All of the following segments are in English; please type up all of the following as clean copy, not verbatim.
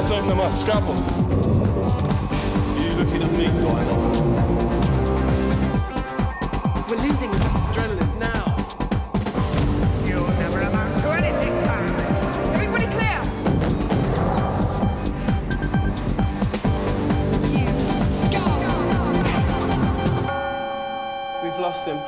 Let's open them up. Scalpel. You looking at me, Diamond? We're losing adrenaline now. You'll never amount to anything, Diamond. Everybody clear! You scum! We've lost him.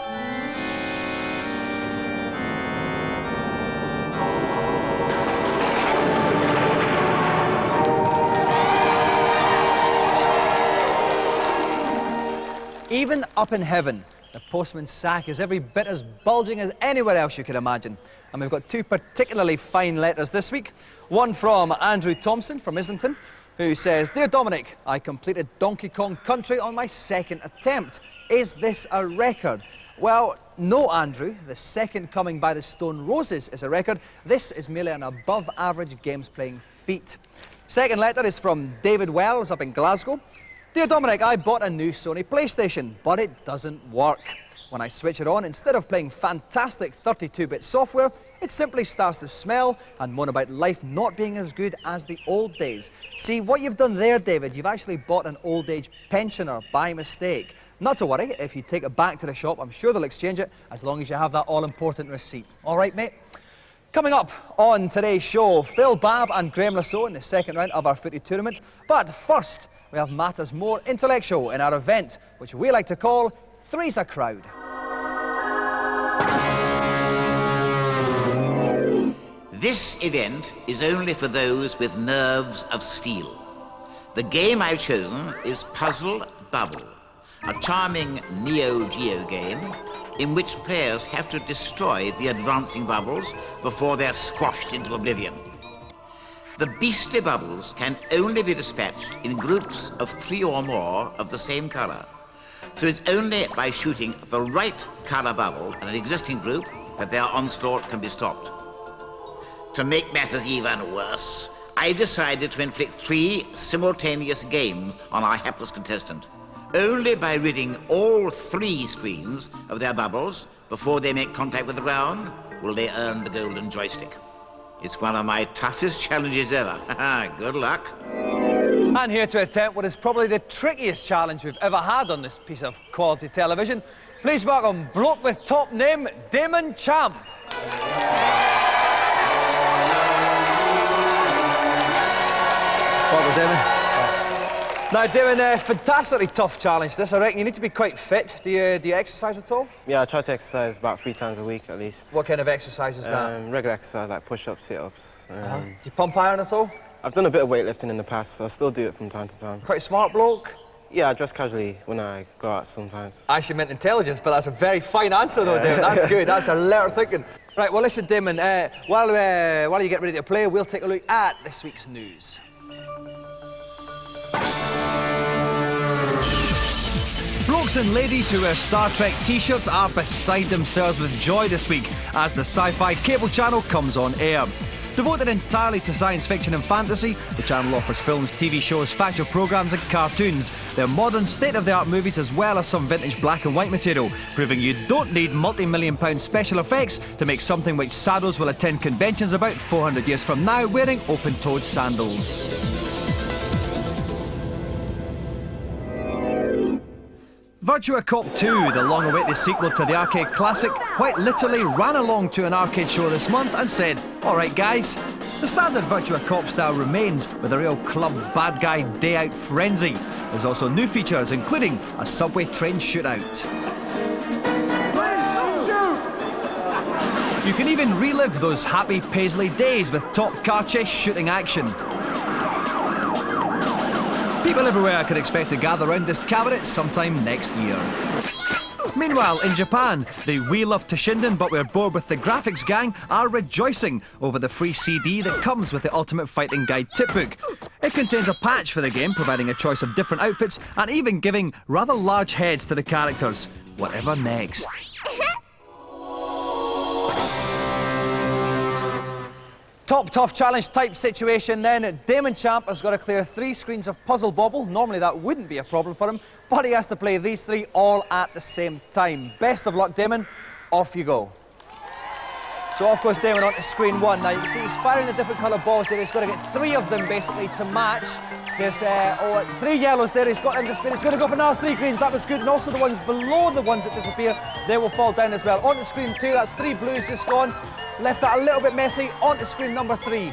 Even up in heaven, the postman's sack is every bit as bulging as anywhere else you could imagine. And we've got two particularly fine letters this week. One from Andrew Thompson from Islington, who says, "Dear Dominic, I completed Donkey Kong Country on my second attempt. Is this a record?" Well, no, Andrew. The second coming by the Stone Roses is a record. This is merely an above-average games playing feat. Second letter is from David Wells up in Glasgow. "Dear Dominic, I bought a new Sony PlayStation, but it doesn't work. When I switch it on, instead of playing fantastic 32-bit software, it simply starts to smell and moan about life not being as good as the old days." See, what you've done there, David, you've actually bought an old-age pensioner by mistake. Not to worry, if you take it back to the shop, I'm sure they'll exchange it, as long as you have that all-important receipt. All right, mate? Coming up on today's show, Phil, Babb and Graeme Le Saux in the second round of our footy tournament. But first, we have matters more intellectual in our event, which we like to call Three's a Crowd. This event is only for those with nerves of steel. The game I've chosen is Puzzle Bubble, a charming Neo Geo game in which players have to destroy the advancing bubbles before they're squashed into oblivion. The beastly bubbles can only be dispatched in groups of 3 or more of the same colour. So it's only by shooting the right colour bubble in an existing group that their onslaught can be stopped. To make matters even worse, I decided to inflict 3 simultaneous games on our hapless contestant. Only by ridding all 3 screens of their bubbles before they make contact with the ground will they earn the golden joystick. It's one of my toughest challenges ever. Good luck. And here to attempt what is probably the trickiest challenge we've ever had on this piece of quality television, please welcome bloke with top name, Damon Champ. Welcome, Damon. Now, Damon, fantastically tough challenge this. I reckon you need to be quite fit. Do you exercise at all? Yeah, I try to exercise about 3 times a week at least. What kind of exercise is that? Regular exercise like push-ups, sit-ups. Do you pump iron at all? I've done a bit of weightlifting in the past, so I still do it from time to time. Quite a smart bloke? Yeah, I dress casually when I go out sometimes. I actually meant intelligence, but that's a very fine answer though, Damon. That's good, that's alert thinking. Right, well listen, Damon, while you get ready to play, we'll take a look at this week's news. Blokes and ladies who wear Star Trek t-shirts are beside themselves with joy this week as the Sci-Fi cable channel comes on air. Devoted entirely to science fiction and fantasy, the channel offers films, TV shows, factual programmes and cartoons. They're modern, state-of-the-art movies as well as some vintage black and white material, proving you don't need multi-million-pound special effects to make something which saddos will attend conventions about 400 years from now wearing open-toed sandals. Virtua Cop 2, the long-awaited sequel to the arcade classic, quite literally ran along to an arcade show this month and said, "All right, guys." The standard Virtua Cop style remains with a real club bad guy day-out frenzy. There's also new features, including a subway train shootout. You can even relive those happy Paisley days with top car chase shooting action. People everywhere can expect to gather around this cabinet sometime next year. Meanwhile, in Japan, the We Love Toshinden but We're Bored with the Graphics gang are rejoicing over the free CD that comes with the Ultimate Fighting Guide tipbook. It contains a patch for the game, providing a choice of different outfits and even giving rather large heads to the characters. Whatever next? Top tough challenge type situation then. Damon Champ has got to clear 3 screens of Puzzle Bobble. Normally that wouldn't be a problem for him, but he has to play these 3 all at the same time. Best of luck, Damon. Off you go. So off goes Damon onto screen 1. Now you can see he's firing the different colour balls there. He's got to get 3 of them basically to match. There's 3 yellows there. He's got into spin. He's going to go for now 3 greens. That was good. And also the ones below the ones that disappear, they will fall down as well. Onto screen 2. That's 3 blues just gone. Left that a little bit messy. Onto screen number 3.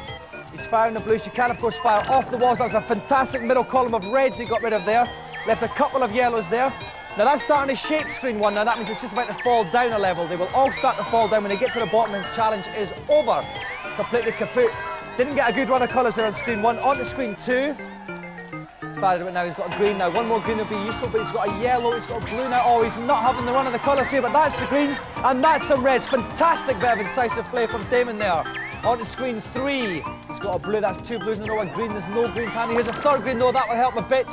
He's firing the blues. You can of course fire off the walls. That was a fantastic middle column of reds he got rid of there. Left a couple of yellows there. Now that's starting to shake screen 1. Now that means it's just about to fall down a level. They will all start to fall down when they get to the bottom and his challenge is over. Completely kaput. Didn't get a good run of colours there on screen 1. On to screen 2. Fired it now, he's got a green now. One more green would be useful, but he's got a yellow, he's got a blue now. Oh, he's not having the run of the colours here, but that's the greens and that's some reds. Fantastic bit of incisive play from Damon there. On to screen 3. He's got a blue, that's 2 blues in a row, a green. There's no greens handy. Here's a 3rd green though, that will help a bit.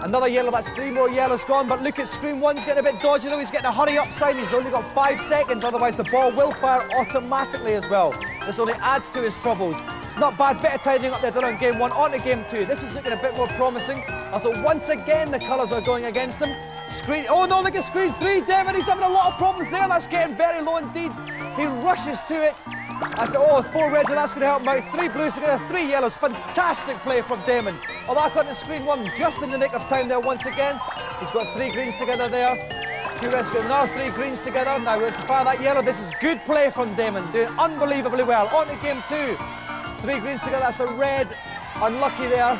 Another yellow, that's 3 more yellows gone, but look at screen 1's getting a bit dodgy though. He's getting a hurry up sign. He's only got 5 seconds, otherwise the ball will fire automatically as well. This only adds to his troubles. It's not bad, bit of tidying up there done on game 1. On to game 2. This is looking a bit more promising. Although once again the colours are going against him. Oh no, look at screen 3, Devon. He's having a lot of problems there. That's getting very low indeed. He rushes to it. I said, oh, 4 reds, and that's going to help him out. 3 blues, going to 3 yellows. Fantastic play from Damon. Oh, back onto screen 1, just in the nick of time there once again. He's got 3 greens together there. 2 reds, now 3 greens together. Now let's fire that yellow. This is good play from Damon, doing unbelievably well. On to game 2. 3 greens together, that's a red. Unlucky there.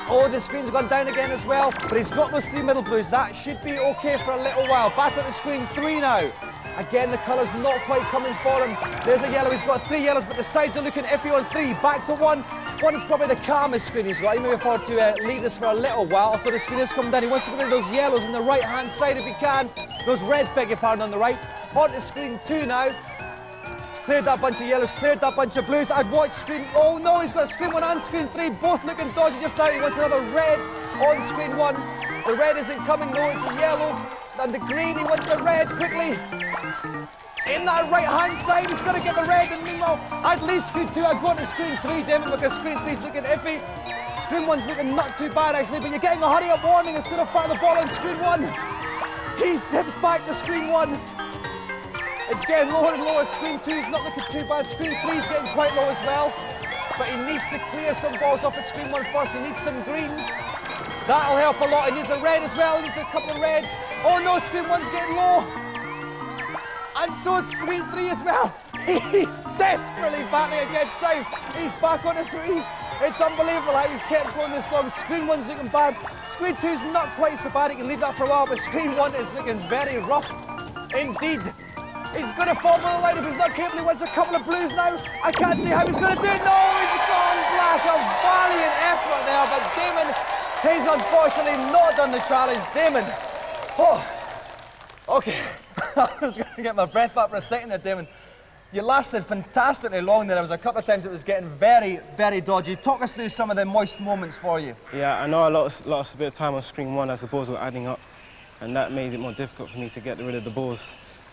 Oh, the screen's gone down again as well, but he's got those 3 middle blues. That should be okay for a little while. Back onto screen 3 now. Again, the colour's not quite coming for him. There's a yellow, he's got 3 yellows, but the sides are looking iffy on 3. Back to 1. 1 is probably the calmest screen he's got. He may afford to leave this for a little while after the screen has come down. He wants to get rid of those yellows on the right-hand side if he can. Those reds, beg your pardon, on the right. On to screen 2 now. He's cleared that bunch of yellows, cleared that bunch of blues. I'd watch screen... Oh no, he's got screen 1 and screen 3, both looking dodgy just now. He wants another red on screen 1. The red isn't coming, no, it's a yellow. And the green, he wants a red quickly. In that right-hand side, he's got to get the red, and meanwhile, I'd leave screen 2. I'd go on to screen 3, Damon, because screen 3's looking iffy. Screen 1's looking not too bad, actually, but you're getting a hurry-up warning. It's going to fire the ball on screen 1. He zips back to screen 1. It's getting lower and lower. Screen 2's not looking too bad. Screen 3's getting quite low as well. But he needs to clear some balls off at screen 1 first. He needs some greens. That'll help a lot. He needs a red as well. He needs a couple of reds. Oh no, screen 1's getting low. And so is screen 3 as well. He's desperately battling against time. He's back on a 3. It's unbelievable how he's kept going this long. Screen 1's looking bad. Screen 2's not quite so bad. He can leave that for a while, but screen 1 is looking very rough indeed. He's going to fall below the line if he's not careful. He wants a couple of blues now. I can't see how he's going to do it. No, he's gone black. A valiant effort there, but Damon, he's unfortunately not done the challenge. Damon, oh, okay. I was going to get my breath back for a second there, Damon. You lasted fantastically long there. There was a couple of times it was getting very, very dodgy. Talk us through some of the moist moments for you. Yeah, I know I lost a bit of time on screen 1 as the balls were adding up, and that made it more difficult for me to get rid of the balls.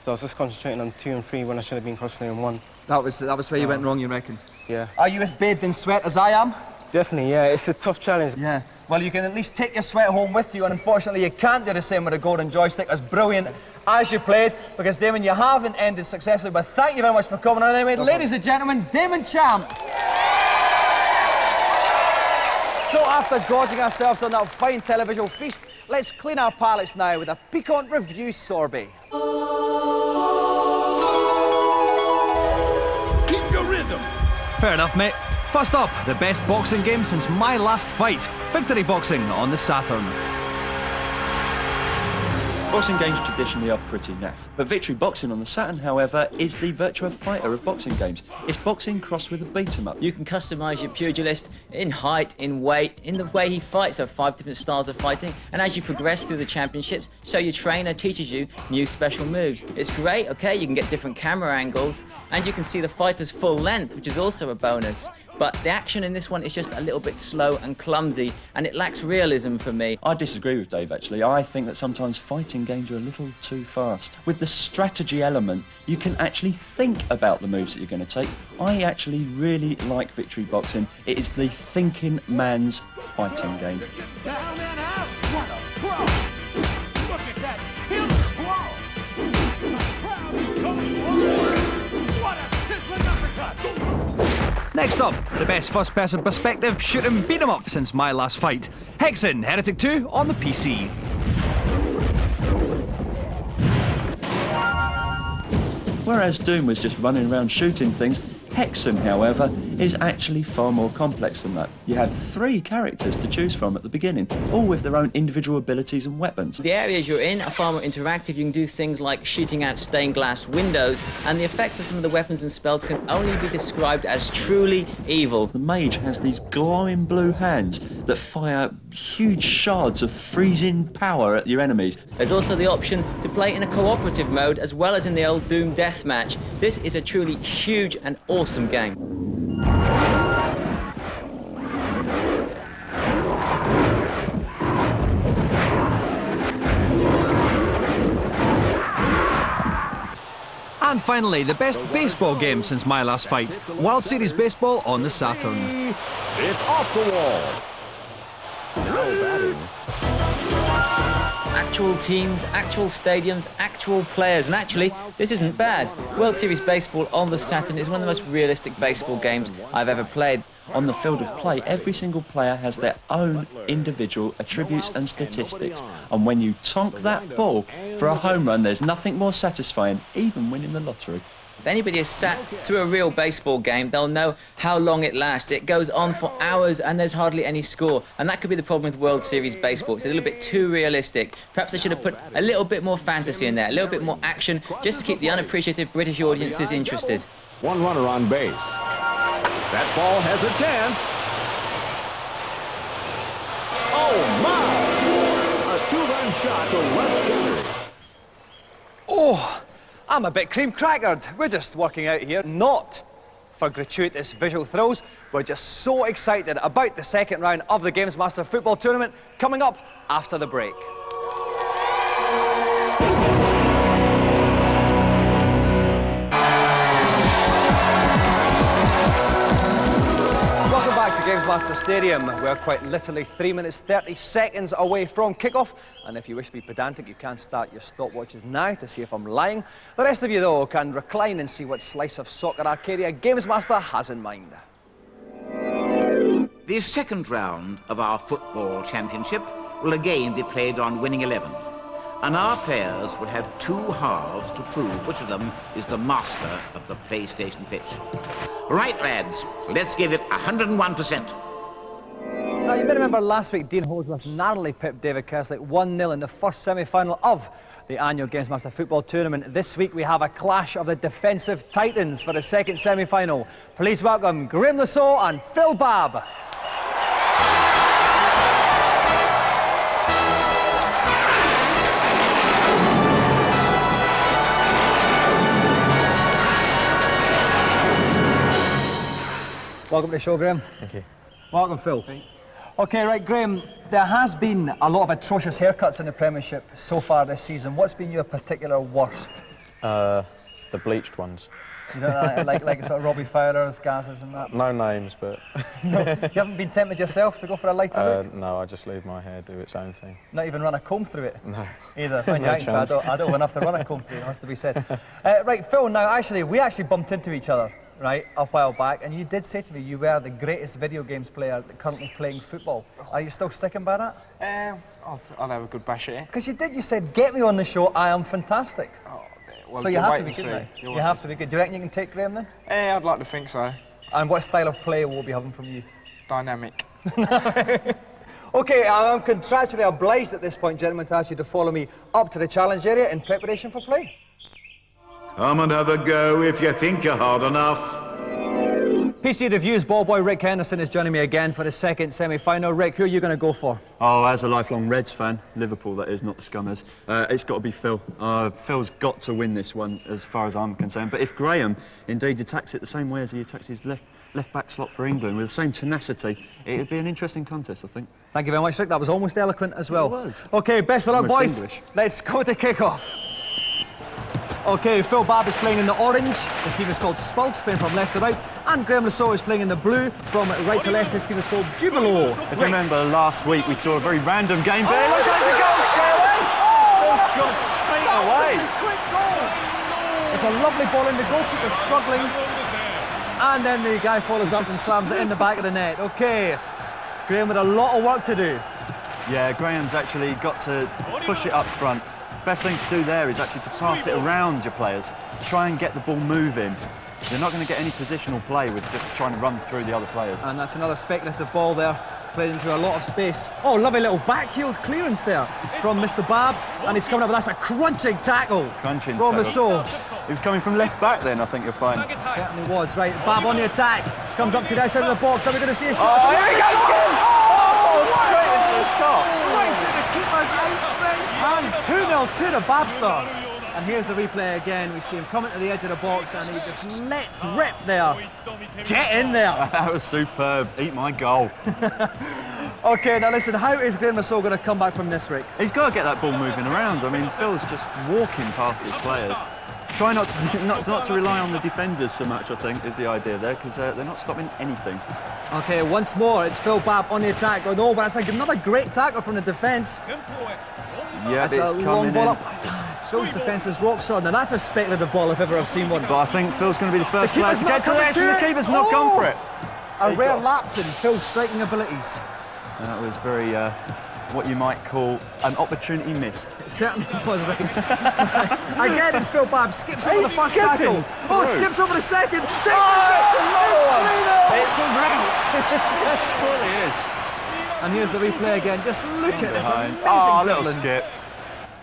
So I was just concentrating on 2 and 3 when I should have been concentrating on 1. That was where you went wrong, you reckon? Yeah. Are you as bathed in sweat as I am? Definitely, yeah. It's a tough challenge. Yeah. Well, you can at least take your sweat home with you, and unfortunately you can't do the same with a golden joystick. As brilliant as you played, because Damon, you haven't ended successfully, but thank you very much for coming on anyway. Ladies and gentlemen, Damon Champ. So after gorging ourselves on that fine televisual feast, let's clean our palates now with a piquant review sorbet. Keep your rhythm. Fair enough, mate. First up, the best boxing game since my last fight, Victory Boxing on the Saturn. Boxing games traditionally are pretty naff, but Victory Boxing on the Saturn, however, is the Virtua Fighter of boxing games. It's boxing crossed with a beat-em-up. You can customise your pugilist in height, in weight, in the way he fights. There are 5 different styles of fighting, and as you progress through the championships, so your trainer teaches you new special moves. It's great, okay, you can get different camera angles, and you can see the fighter's full length, which is also a bonus. But the action in this one is just a little bit slow and clumsy, and it lacks realism for me. I disagree with Dave, actually. I think that sometimes fighting games are a little too fast. With the strategy element, you can actually think about the moves that you're going to take. I actually really like Victory Boxing. It is the thinking man's fighting game. Down and out. What a pro. Look at that. Him. Whoa. The crowd is going wild. What a Next up, the best first-person perspective shoot 'em beat 'em up since my last fight. Hexen Heretic 2 on the PC. Whereas Doom was just running around shooting things, Hexen, however, is actually far more complex than that. You have 3 characters to choose from at the beginning, all with their own individual abilities and weapons. The areas you're in are far more interactive. You can do things like shooting out stained glass windows, and the effects of some of the weapons and spells can only be described as truly evil. The mage has these glowing blue hands that fire huge shards of freezing power at your enemies. There's also the option to play in a cooperative mode as well as in the old Doom deathmatch. This is a truly huge and awesome game. And finally, the best baseball game since my last fight. World Series Baseball on the Saturn. It's off the wall. Now batting. Actual teams, actual stadiums, actual players, and actually, this isn't bad. World Series Baseball on the Saturn is one of the most realistic baseball games I've ever played. On the field of play, every single player has their own individual attributes and statistics. And when you tonk that ball for a home run, there's nothing more satisfying, even winning the lottery. If anybody has sat through a real baseball game, they'll know how long it lasts. It goes on for hours and there's hardly any score. And that could be the problem with World Series Baseball. It's a little bit too realistic. Perhaps they should have put a little bit more fantasy in there, a little bit more action, just to keep the unappreciative British audiences interested. One runner on base. That ball has a chance. Oh, my! A 2-run shot to left center. Oh, I'm a bit cream crackered. We're just working out here, not for gratuitous visual thrills. We're just so excited about the second round of the GamesMaster football tournament coming up after the break. Welcome back to GamesMaster Stadium. We're quite literally 3 minutes 30 seconds away from kickoff. And if you wish to be pedantic, you can start your stopwatches now to see if I'm lying. The rest of you, though, can recline and see what slice of soccer Arcadia GamesMaster has in mind. The second round of our football championship will again be played on winning 11. And our players will have 2 halves to prove which of them is the master of the PlayStation pitch. Right, lads, let's give it 101%. Now, you may remember last week Dean Holdsworth narrowly pipped David Kerslake 1-0 in the first semi-final of the annual GamesMaster football tournament. This week we have a clash of the defensive titans for the second semi-final. Please welcome Graeme Le Saux and Phil Babb. Welcome to the show, Graeme. Thank you. Welcome, Phil. OK, right, Graeme, there has been a lot of atrocious haircuts in the Premiership so far this season. What's been your particular worst? The bleached ones. You know, like sort of Robbie Fowler's, Gaz's and that? No names, but... No, you haven't been tempted yourself to go for a lighter look? No, I just leave my hair do its own thing. Not even run a comb through it? No. Either. When you're youngster, I don't have enough to run a comb through it, has to be said. Right, Phil, now we actually bumped into each other, right, a while back, and you did say to me you were the greatest video games player currently playing football. Are you still sticking by that? I'll have a good bash at it. Because you said, get me on the show, I am fantastic. Oh, well, so you have to be good now. You have to be good. Do you reckon you can take Graeme then? I'd like to think so. And what style of play will we be having from you? Dynamic. OK, I'm contractually obliged at this point, gentlemen, to ask you to follow me up to the challenge area in preparation for play. Come and have a go if you think you're hard enough. PC Reviews ball boy Rick Henderson is joining me again for the second semi-final. Rick, who are you going to go for? Oh, as a lifelong Reds fan, Liverpool that is, not the Scummers, it's got to be Phil. Phil's got to win this one as far as I'm concerned. But if Graeme indeed attacks it the same way as he attacks his left back slot for England, with the same tenacity, it would be an interesting contest, I think. Thank you very much, Rick. That was almost eloquent as well. It was. OK, best of luck, boys. English. Let's go to kick-off. OK, Phil Babb is playing in the orange. The team is called Spulse, playing from left to right. And Graeme Le Saux is playing in the blue. From right to left, his team is called Jubilo. If you remember last week, we saw a very random game. But it looks like it's a goal! Stay away! It's gone straight away. Quick goal! It's a lovely ball in. The goalkeeper struggling. and then the guy follows up and slams it in the back of the net. Okay, Graeme with a lot of work to do. Yeah, Graham's actually got to push it up front. Best thing to do there is actually to pass it around your players. Try and get the ball moving. You're not going to get any positional play with just trying to run through the other players. And that's another speculative ball there, played into a lot of space. Oh, lovely little backheeled clearance there from Mr. Babb, and he's coming up with that's a crunching tackle from Le Saux. He was coming from left back then, I think you'll find. Certainly was, right. Babb on the attack, comes up to the outside of the box. Are we going to see a shot? Oh, here he goes again! Oh, straight into the top. Right to the keeper's outstretched hands. 2-0 to the Babster. And here's the replay again. We see him coming to the edge of the box and he just lets rip there. Get in there. That was superb. Eat my goal. Okay, now listen, how is Graeme Le Saux going to come back from this, Rick? He's got to get that ball moving around. I mean, Phil's just walking past his players. Try not to rely on the defenders so much, I think, is the idea there, because they're not stopping anything. Okay, once more, it's Phil Babb on the attack. Oh no, but it's like another great tackle from the defence. Yeah, it's a long ball up. Phil's defence is rock solid. Now that's a speculative ball if ever I've seen one. But I think Phil's going to be the first player to get to this, and the keeper's not gone for it. A rare lapse in Phil's striking abilities. That was very, what you might call an opportunity missed. It certainly was, right. Again, it's Phil Babb, skips over the first tackle. Oh, skips over the second. It's another one. It's a rout. It surely is. And here's the replay again. Just look at this amazing little dribbling. skip.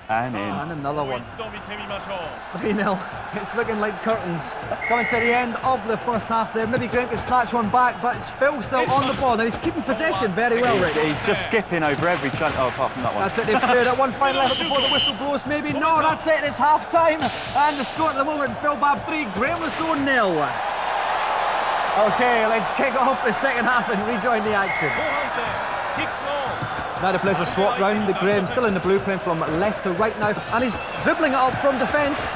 And in. And another one. 3-0. It's looking like curtains. Coming to the end of the first half there. Maybe Graeme can snatch one back, but it's Phil still on the ball. Now he's keeping possession very well, Rick. He's just skipping over every chance. Oh, apart from that one. That's it. They've cleared it. One final effort before the whistle blows. Maybe no. That's it. It's half time. And the score at the moment: Phil Babb 3, Graeme Le Saux 0. Okay, let's kick off the second half and rejoin the action. Now the players are swapped round. The Graeme still in the blue, playing from left to right now, and he's dribbling it up from defence.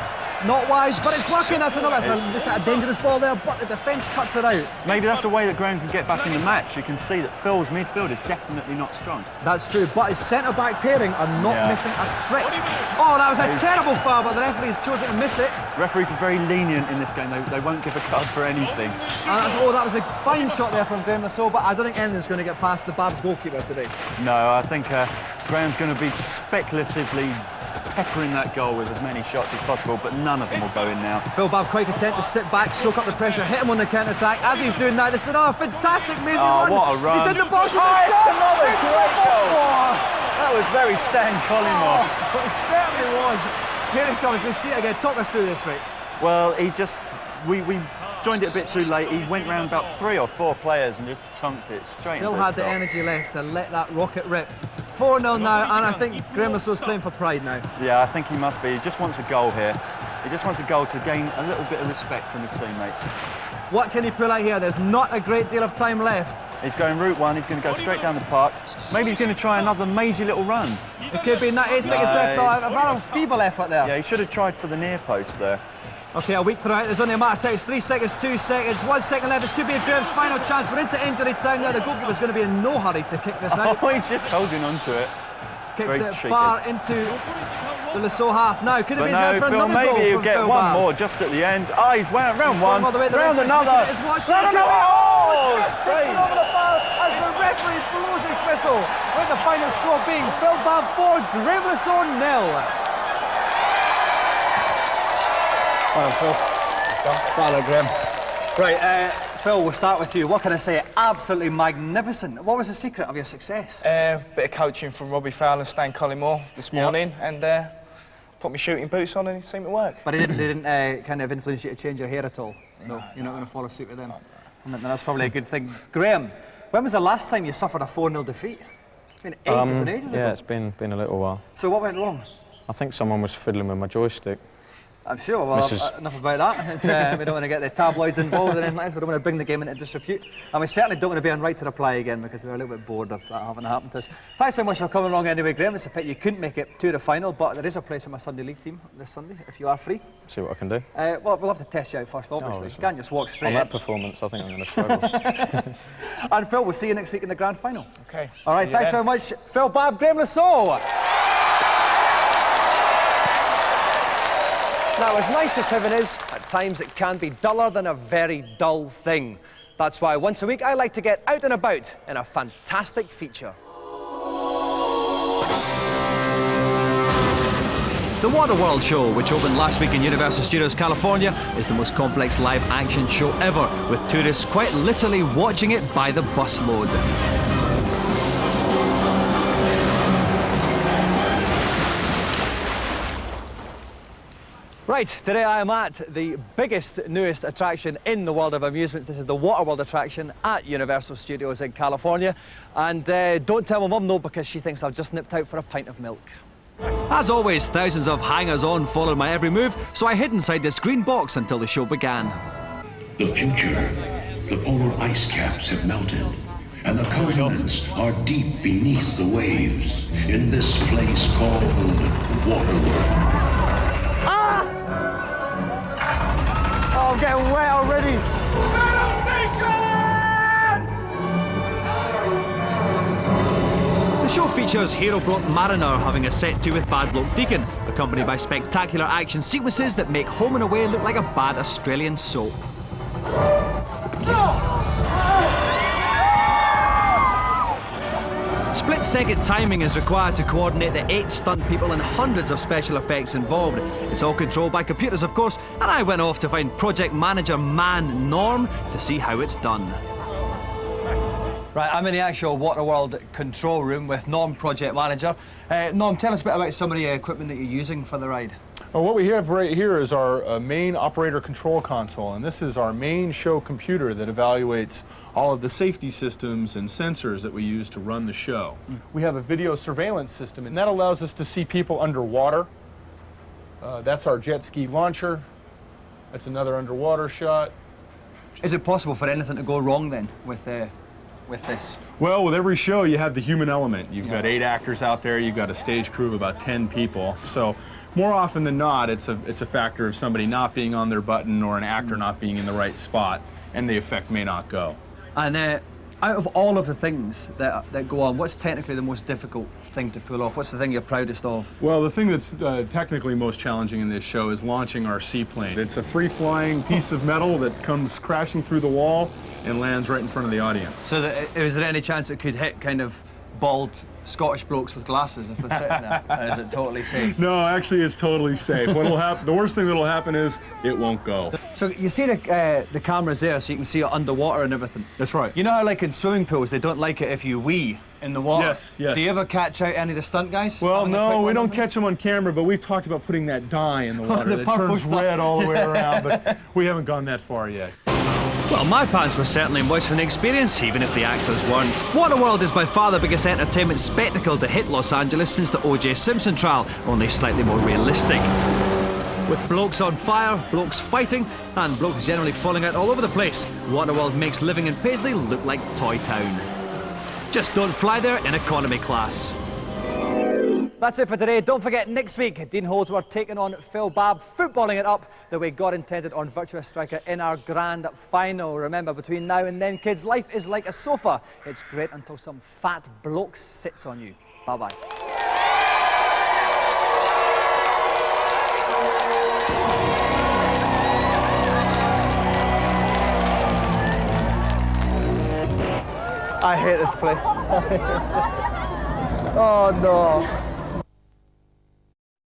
Not wise, but it's working. That's another. It's a dangerous ball there, but the defence cuts it out. Maybe that's a way that Graeme can get back in the match. You can see that Phil's midfield is definitely not strong. That's true, but his centre-back pairing are not missing a trick. Oh, that was a terrible foul, but the referee has chosen to miss it. Referees are very lenient in this game. They won't give a card for anything. That was a fine shot there from Graeme Le Saux, but I don't think anything's going to get past the Babb's goalkeeper today. No, I think Graham's going to be speculatively peppering that goal with as many shots as possible, but none of them will go in now. Phil Babb quite content to sit back, soak up the pressure, hit him on the counter-attack, as he's doing now. This is another fantastic, amazing run. What a run. He's in the box. It's another great goal. That was very Stan Collymore. It certainly was. Here it comes. We see it again. Talk us through this, Rick. Well, we joined it a bit too late. He went round about 3 or 4 players and just tunked it straight Still into the had the top. energy left to let that rocket rip. 4-0 now, and I think Graeme Le Saux is playing for pride now. Yeah, I think he must be. He just wants a goal here. He just wants a goal to gain a little bit of respect from his teammates. What can he pull out here? There's not a great deal of time left. He's going route 1. He's going to go straight down the park. Maybe he's going to try another mazy little run. It could be in that 8 seconds left, though. A rather feeble effort there. Yeah, he should have tried for the near post there. Okay, a week throughout. There's only a matter of seconds. 3 seconds, 2 seconds, 1 second left. This could be a Graham's final chance. We're into injury time now. The goalkeeper's going to be in no hurry to kick this out. Oh, he's just holding on to it. Kicks Very it cheeky. far into the Le Saux half. Now, could have been no, just for Phil, another goal maybe he'll from get Phil one Babb. more just at the end. Oh, he's round He's one, going all the way. The round referee's another. looking at his watch. No, oh, straight over the bar as the referee blows his whistle, with the final score being Phil Babb 4, Graeme Le Saux 0. Well, Phil. Well, Graeme. Right, Phil, we'll start with you. What can I say? Absolutely magnificent. What was the secret of your success? Bit of coaching from Robbie Fowler and Stan Collymore this morning, and put my shooting boots on and it seemed to work. But they didn't kind of influence you to change your hair at all? No, you're not going to follow suit with them? And that's probably a good thing. Graeme, when was the last time you suffered a 4-0 defeat? It's been ages and ages ago. Yeah, it's been a little while. So what went wrong? I think someone was fiddling with my joystick. I'm sure. Well, enough about that. It's, we don't want to get the tabloids involved or anything like this. We don't want to bring the game into disrepute. And we certainly don't want to be on right to reply again because we're a little bit bored of that having happened to us. Thanks so much for coming along anyway, Graeme. It's a pity you couldn't make it to the final, but there is a place in my Sunday League team this Sunday, if you are free. See what I can do. Well, we'll have to test you out first, obviously. You can't just walk straight on in. that performance, I think I'm going to struggle. And Phil, we'll see you next week in the grand final. Okay. All right, thanks very much. Phil Babb, Graeme Le Saux. Now, as nice as heaven is, at times it can be duller than a very dull thing. That's why once a week I like to get out and about in a fantastic feature. The Waterworld show, which opened last week in Universal Studios California, is the most complex live action show ever, with tourists quite literally watching it by the busload. Right, today I am at the biggest, newest attraction in the world of amusements. This is the Waterworld attraction at Universal Studios in California. And don't tell my mum no, because she thinks I've just nipped out for a pint of milk. As always, thousands of hangers-on followed my every move, so I hid inside this green box until the show began. The future. The polar ice caps have melted, and the continents are deep beneath the waves in this place called Waterworld. Oh, I'm getting wet already. The show features Hero Bloke Mariner having a set-to with Bad Bloke Deacon, accompanied by spectacular action sequences that make Home and Away look like a bad Australian soap. Split-second timing is required to coordinate the 8 stunt people and hundreds of special effects involved. It's all controlled by computers, of course, and I went off to find project manager man Norm to see how it's done. Right, I'm in the actual Waterworld control room with Norm, project manager. Norm, tell us a bit about some of the equipment that you're using for the ride. Well, what we have right here is our main operator control console, and this is our main show computer that evaluates all of the safety systems and sensors that we use to run the show. We have a video surveillance system, and that allows us to see people underwater. That's our jet ski launcher. That's another underwater shot. Is it possible for anything to go wrong then with this? Well, with every show you have the human element. You've got 8 actors out there, you've got a stage crew of about 10 people. So more often than not, it's a factor of somebody not being on their button or an actor not being in the right spot, and the effect may not go. And out of all of the things that go on, what's technically the most difficult thing to pull off? What's the thing you're proudest of? Well, the thing that's technically most challenging in this show is launching our seaplane. It's a free-flying piece of metal that comes crashing through the wall and lands right in front of the audience. So is there any chance it could hit kind of bald Scottish blokes with glasses if they're sitting there? Or is it totally safe? No, actually it's totally safe. What'll happen, the worst thing that'll happen is it won't go. So you see the cameras there, so you can see it underwater and everything. That's right. You know how like in swimming pools they don't like it if you wee in the water? Yes, yes. Do you ever catch out any of the stunt guys? Well, no, we don't catch them on camera, but we've talked about putting that dye in the water that turns red all the way around, but we haven't gone that far yet. Well, my pants were certainly moist from the experience, even if the actors weren't. Waterworld is by far the biggest entertainment spectacle to hit Los Angeles since the O.J. Simpson trial, only slightly more realistic. With blokes on fire, blokes fighting, and blokes generally falling out all over the place, Waterworld makes living in Paisley look like Toy Town. Just don't fly there in economy class. That's it for today. Don't forget, next week, Dean Holdsworth taking on Phil Babb, footballing it up the way God intended on Virtua Striker in our grand final. Remember, between now and then, kids, life is like a sofa. It's great until some fat bloke sits on you. Bye-bye. I hate this place. Oh no.